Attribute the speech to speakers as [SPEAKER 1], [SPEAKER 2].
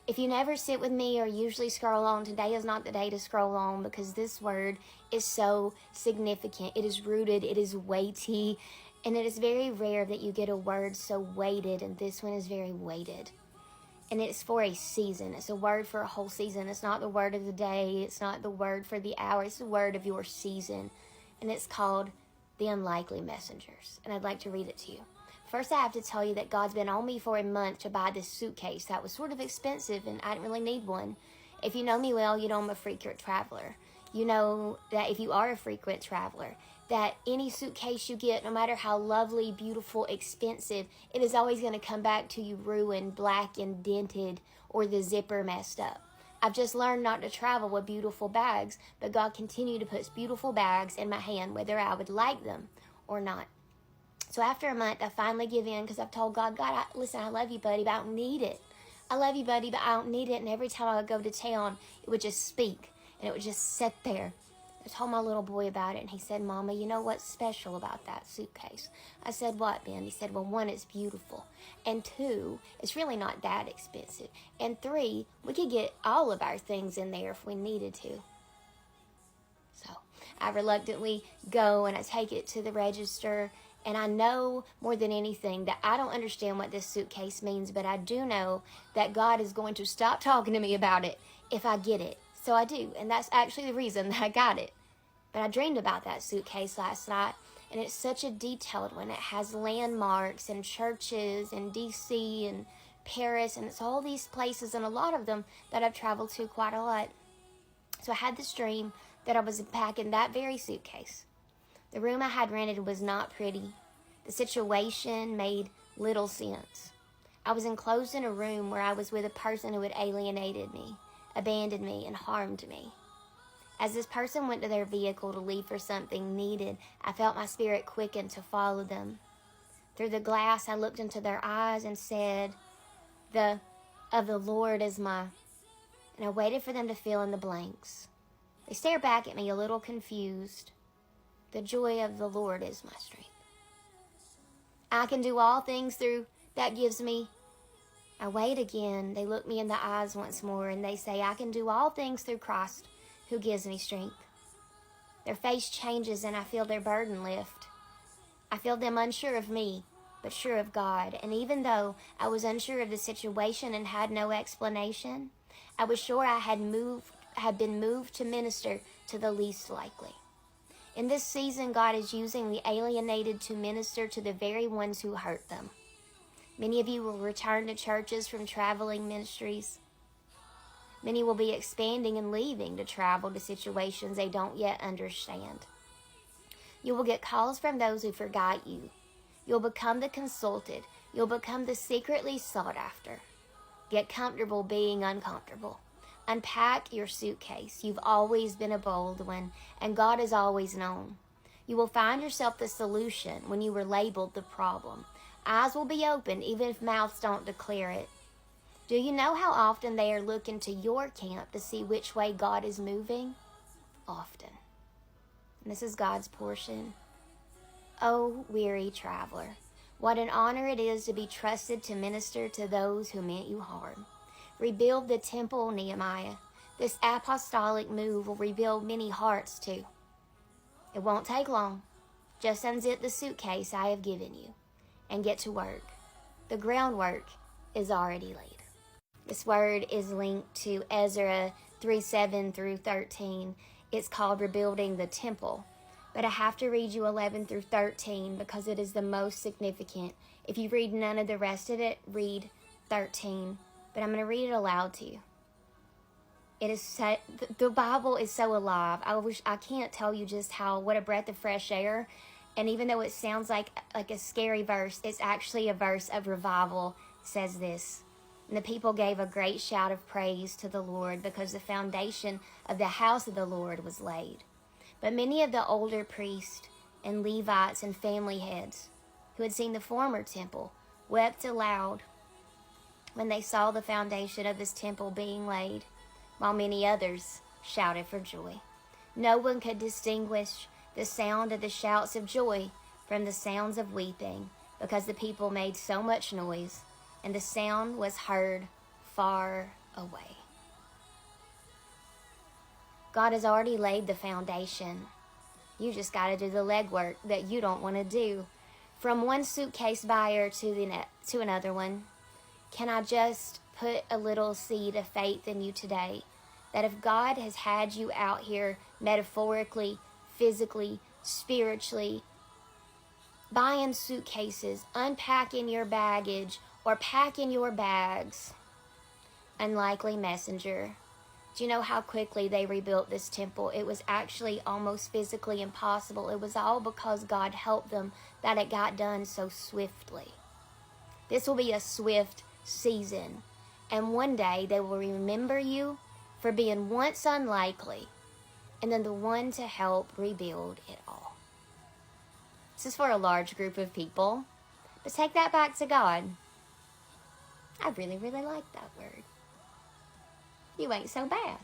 [SPEAKER 1] If you never sit with me or usually scroll on, today is not the day to scroll on, because this word is so significant. It is rooted, it is weighty, and it is very rare that you get a word so weighted, and this one is very weighted. And it's for a season. It's a word for a whole season. It's not the word of the day. It's not the word for the hour. It's the word of your season. And it's called the unlikely messengers. And I'd like to read it to you. First, I have to tell you that God's been on me for a month to buy this suitcase that was sort of expensive, and I didn't really need one. If you know me well, you know I'm a frequent traveler. You know that if you are a frequent traveler, that any suitcase you get, no matter how lovely, beautiful, expensive, it is always going to come back to you ruined, black, and dented, or the zipper messed up. I've just learned not to travel with beautiful bags, but God continued to put beautiful bags in my hand, whether I would like them or not. So after a month, I finally give in, because I've told God, listen, I love you, buddy, but I don't need it. I love you, buddy, but I don't need it. And every time I would go to town, it would just speak, and it would just sit there. I told my little boy about it, and he said, Mama, you know what's special about that suitcase? I said, what, Ben? He said, well, 1, it's beautiful. And 2, it's really not that expensive. And 3, we could get all of our things in there if we needed to. So I reluctantly go, and I take it to the register. And I know more than anything that I don't understand what this suitcase means, but I do know that God is going to stop talking to me about it if I get it. So I do, and that's actually the reason that I got it. But I dreamed about that suitcase last night, and it's such a detailed one. It has landmarks and churches in D.C. and Paris, and it's all these places, and a lot of them that I've traveled to quite a lot. So I had this dream that I was packing that very suitcase. The room I had rented was not pretty. The situation made little sense. I was enclosed in a room where I was with a person who had alienated me, abandoned me, and harmed me. As this person went to their vehicle to leave for something needed, I felt my spirit quicken to follow them. Through the glass, I looked into their eyes and said, "The of the Lord is my..." And I waited for them to fill in the blanks. They stared back at me a little confused. "The joy of the Lord is my strength. I can do all things through that gives me..." I wait again. They look me in the eyes once more, and they say, "I can do all things through Christ who gives me strength." Their face changes, and I feel their burden lift. I feel them unsure of me, but sure of God. And even though I was unsure of the situation and had no explanation, I was sure I had been moved to minister to the least likely. In this season, God is using the alienated to minister to the very ones who hurt them. Many of you will return to churches from traveling ministries. Many will be expanding and leaving to travel to situations they don't yet understand. You will get calls from those who forgot you. You'll become the consulted. You'll become the secretly sought after. Get comfortable being uncomfortable. Unpack your suitcase. You've always been a bold one, and God has always known. You will find yourself the solution when you were labeled the problem. Eyes will be opened even if mouths don't declare it. Do you know how often they are looking to your camp to see which way God is moving? Often. And this is God's portion. Oh, weary traveler, what an honor it is to be trusted to minister to those who meant you harm. Rebuild the temple, Nehemiah. This apostolic move will rebuild many hearts too. It won't take long. Just unzip the suitcase I have given you and get to work. The groundwork is already laid. This word is linked to Ezra 3:7 through 13. It's called rebuilding the temple. But I have to read you 11 through 13 because it is the most significant. If you read none of the rest of it, read 13. But I'm going to read it aloud to you. It is the Bible is so alive. I can't tell you just what a breath of fresh air. And even though it sounds like a scary verse, it's actually a verse of revival. It says this: "And the people gave a great shout of praise to the Lord because the foundation of the house of the Lord was laid. But many of the older priests and Levites and family heads who had seen the former temple wept aloud when they saw the foundation of this temple being laid, while many others shouted for joy. No one could distinguish the sound of the shouts of joy from the sounds of weeping, because the people made so much noise, and the sound was heard far away. God has already laid the foundation. You just got to do the legwork that you don't want to do. From one suitcase buyer to another one, can I just put a little seed of faith in you today? That if God has had you out here metaphorically, physically, spiritually, buying suitcases, unpacking your baggage, or packing your bags, unlikely messenger. Do you know how quickly they rebuilt this temple? It was actually almost physically impossible. It was all because God helped them that it got done so swiftly. This will be a swift season. And one day they will remember you for being once unlikely and then the one to help rebuild it all. This is for a large group of people. But take that back to God. I really, really like that word. You ain't so bad.